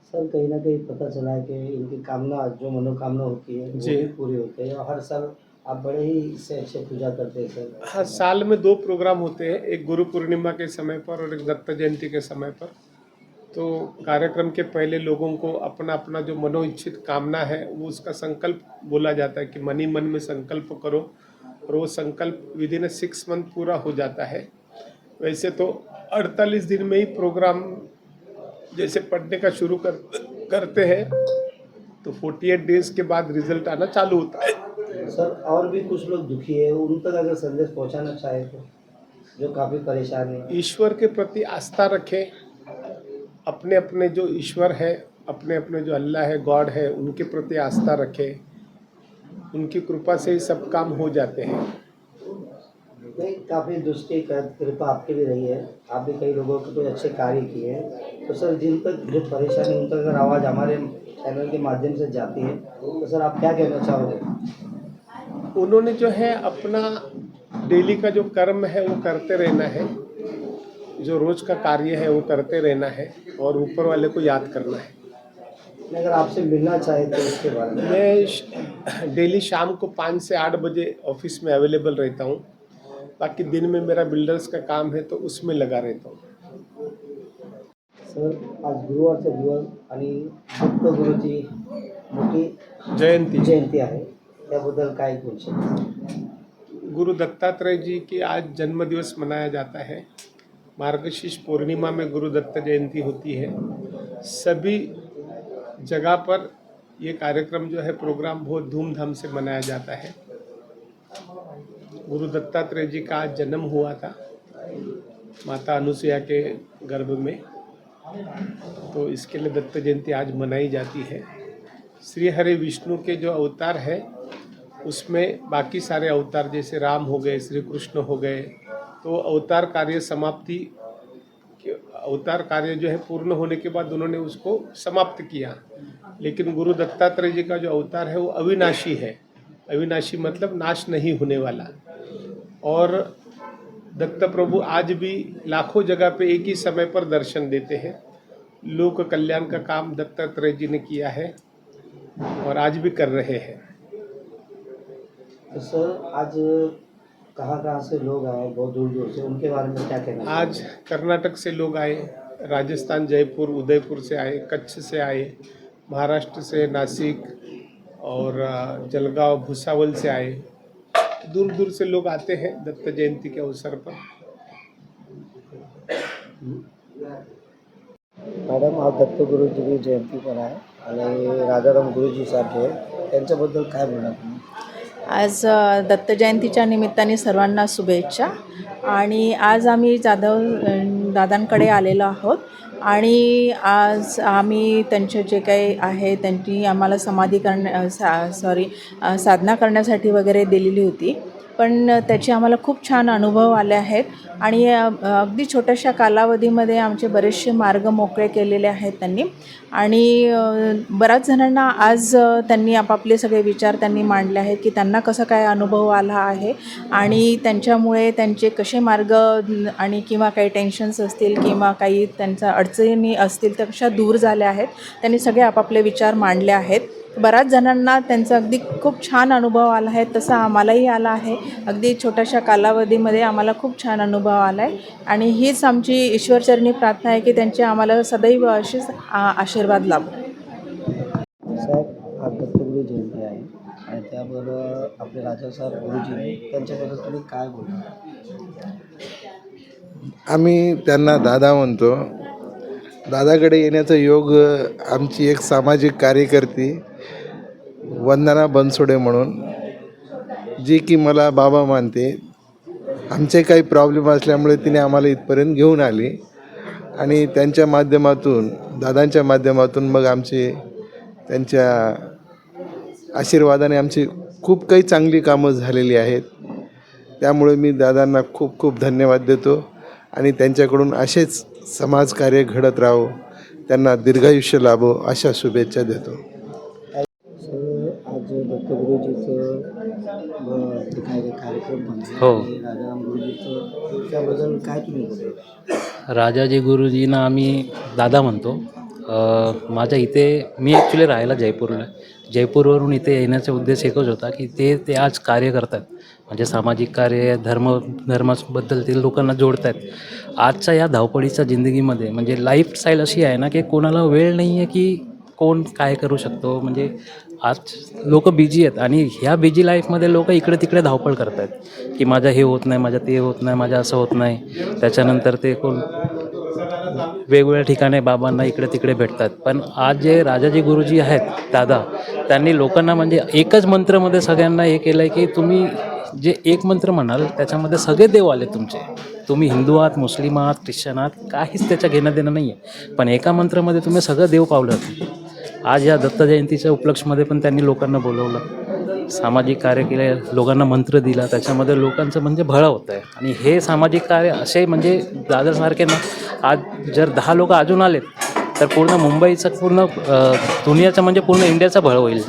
Sir कहीं न कहीं पता चला है कि इनकी कामना जो मनोकामना होती है वो जी। भी पूरी होती है और हर साल आप बड़े ही इससे अच्छे पूजा करते हैं सर। हाँ, साल में 2 प्रोग्राम होते हैं, एक गुरु पूर्णिमा के समय पर और एक दत्त जयंती के समय पर। तो कार्यक्रम के पहले लोगों को अपना अपना जो मनोइच्छित कामना है वो उसका संकल्प बोला जाता है कि मन ही मन में संकल्प करो, और वो संकल्प विद इन 6 मंथ पूरा हो जाता है। वैसे तो 48 दिन में ही प्रोग्राम जैसे पढ़ने का शुरू करते हैं, तो 48 डेज के बाद रिजल्ट आना चालू होता है। सर और भी कुछ लोग दुखी है, उन तक अगर संदेश पहुँचाना चाहे तो, जो काफ़ी परेशान है। ईश्वर के प्रति आस्था रखें, अपने अपने जो ईश्वर है, अपने अपने जो अल्लाह है, गॉड है, उनके प्रति आस्था रखें, उनकी कृपा से ही सब काम हो जाते हैं। नहीं, काफ़ी दुष्टि कृपा आपकी भी रही है, आप भी कई लोगों के कोई अच्छे कार्य किए हैं। तो सर जिन तक जो परेशानी उन तक अगर आवाज़ हमारे चैनल के माध्यम से जाती है तो सर आप क्या कहना चाहोगे? उन्होंने जो है अपना डेली का जो कर्म है वो करते रहना है, जो रोज का कार्य है वो करते रहना है और ऊपर वाले को याद करना है। मैं अगर आपसे मिलना चाहे तो उसके बारे में। मैं डेली शाम को 5 से 8 बजे ऑफिस में अवेलेबल रहता हूँ। बाकी दिन में मेरा बिल्डर्स का काम है तो उसमें लगा रहता हूँ। सर आज गुरुवारचा दिवस आणि दत्त गुरुची मोठी जयंती आहे, त्याबद्दल काय बोलशील? गुरु दत्तात्रेय जी की आज जन्म दिवस मनाया जाता है। मार्गशीर्ष पूर्णिमा में गुरु दत्त जयंती होती है। सभी जगह पर ये कार्यक्रम जो है प्रोग्राम बहुत धूमधाम से मनाया जाता है। गुरु दत्तात्रेय जी का आज जन्म हुआ था माता अनुसुईया के गर्भ में, तो इसके लिए दत्त जयंती आज मनाई जाती है। श्री हरि विष्णु के जो अवतार है उसमें बाकी सारे अवतार जैसे राम हो गए, श्री कृष्ण हो गए, तो अवतार कार्य जो है पूर्ण होने के बाद उन्होंने उसको समाप्त किया। लेकिन गुरु दत्तात्रेय जी का जो अवतार है वो अविनाशी है। अविनाशी मतलब नाश नहीं होने वाला। और दत्त प्रभु आज भी लाखों जगह पे एक ही समय पर दर्शन देते हैं। लोक कल्याण का काम दत्तात्रेय जी ने किया है और आज भी कर रहे हैं। तो सर आज कहाँ से लोग आए बहुत दूर दूर से, उनके बारे में क्या कहना आज चाहिए? कर्नाटक से लोग आए, राजस्थान जयपुर उदयपुर से आए, कच्छ से आए, महाराष्ट्र से नासिक और जलगांव भुसावल से आए। दूर दूर से लोग आते हैं दत्त जयंती के अवसर पर। मॅडम आज दत्तगुरूजी जयंती पण आहे आणि राजाराम गुरुजी साहेब जे आहेत त्यांच्याबद्दल काय बोलणार तुम्ही? आज दत्त जयंतीच्या निमित्ताने सर्वांना शुभेच्छा. आणि आज आम्ही दादांकडे आलेलो आहोत आणि आज आम्ही त्यांचे जे काही आहे त्यांनी आम्हाला साधना करण्यासाठी वगैरे दिलेली होती. पण त्याचे आम्हाला खूप छान अनुभव आले आहेत आणि अगदी छोट्याशा कालावधीमध्ये आमचे बरेचसे मार्ग मोकळे केलेले आहेत त्यांनी. आणि बऱ्याच जणांना आज त्यांनी आपापले सगळे विचार त्यांनी मांडले आहेत की त्यांना कसं काय अनुभव आला आहे आणि त्यांच्यामुळे त्यांचे कसे मार्ग आणि किंवा काही टेन्शन्स असतील किंवा काही त्यांच्या अडचणी असतील त्या कशा दूर झाल्या आहेत. त्यांनी सगळे आपापले विचार मांडले आहेत. बऱ्याच जणांना त्यांचा अगदी खूप छान अनुभव आला आहे, तसा आम्हालाही आला आहे. अगदी छोट्याशा कालावधीमध्ये आम्हाला खूप छान अनुभव आला आहे आणि हीच आमची ईश्वरचरणी प्रार्थना आहे की त्यांचे आम्हाला सदैव असेच आशीर्वाद लाभो. साहेब आज दत्तगुरू जयंती आहे आणि त्याबरोबर आपले राजासाहेब गुरुजी त्यांच्याबद्दल तुम्ही काय बोलणार? आम्ही त्यांना दादा म्हणतो. दादाकडे येण्याचा योग आमची एक सामाजिक कार्यकर्ती वंदना बनसोडे म्हणून, जी की मला बाबा मानते. आमचे काही प्रॉब्लेम असल्यामुळे तिने आम्हाला इथपर्यंत घेऊन आली आणि त्यांच्या माध्यमातून दादांच्या माध्यमातून मग त्यांच्या आशीर्वादाने आमची खूप काही चांगली कामं झालेली आहेत. त्यामुळे मी दादांना खूप खूप धन्यवाद देतो आणि त्यांच्याकडून असेच समाजकार्य घडत राहो, त्यांना दीर्घायुष्य लाभो अशा शुभेच्छा देतो. सर आज दत्तगुरूजीचं काय कार्यक्रम बनला हो. आणि राजाराम गुरुजीचं त्याबद्दल काय तुम्ही बोलता? राजाजी गुरुजींना आम्ही दादा म्हणतो माझ्या इथे मी ॲक्च्युली राहायला जयपूरला आहे. जयपूरवरून इथे येण्याचा उद्देश एकच होता की ते आज कार्य करतात, म्हणजे सामाजिक कार्य, धर्माबद्दल ते लोकांना जोडत आहेत. आजच्या या धावपळीच्या जिंदगीमध्ये म्हणजे लाईफस्टाईल अशी आहे ना की कोणाला वेळ नाही आहे की कोण काय करू शकतो. म्हणजे आज लोक बिझी आहेत आणि ह्या बिझी लाईफमध्ये लोक इकडे तिकडे धावपळ करत आहेत की माझं हे होत नाही, माझं ते होत नाही, माझं असं होत नाही. त्याच्यानंतर ते कोण वेगवेगळ्या ठिकाणी बाबांना इकडे तिकडे भेटतात. पण आज जे राजाजी गुरुजी आहेत दादा, त्यांनी लोकांना म्हणजे एकच मंत्रमध्ये सगळ्यांना हे केलं आहे की तुम्ही जे एक मंत्र म्हणाल त्याच्यामध्ये सगळे देव आले तुमचे. तुम्ही हिंदू आहात, मुस्लिम आहात, ख्रिश्चन आहात, काहीच त्याच्या घेणं देणं नाही आहे, पण एका मंत्रामध्ये तुम्ही सगळं देव पावलं. आज या दत्त जयंतीच्या उपलक्षमध्ये पण त्यांनी लोकांना बोलवलं, सामाजिक कार्य केले, लोकांना मंत्र दिला, त्याच्यामध्ये लोकांचं म्हणजे भळं होतं आहे. आणि हे सामाजिक कार्य असे म्हणजे दादासारखे ना, आज जर 10 लोक अजून आलेत तर पूर्ण मुंबईचं, पूर्ण दुनियाचं म्हणजे पूर्ण इंडियाचं भळं होईल.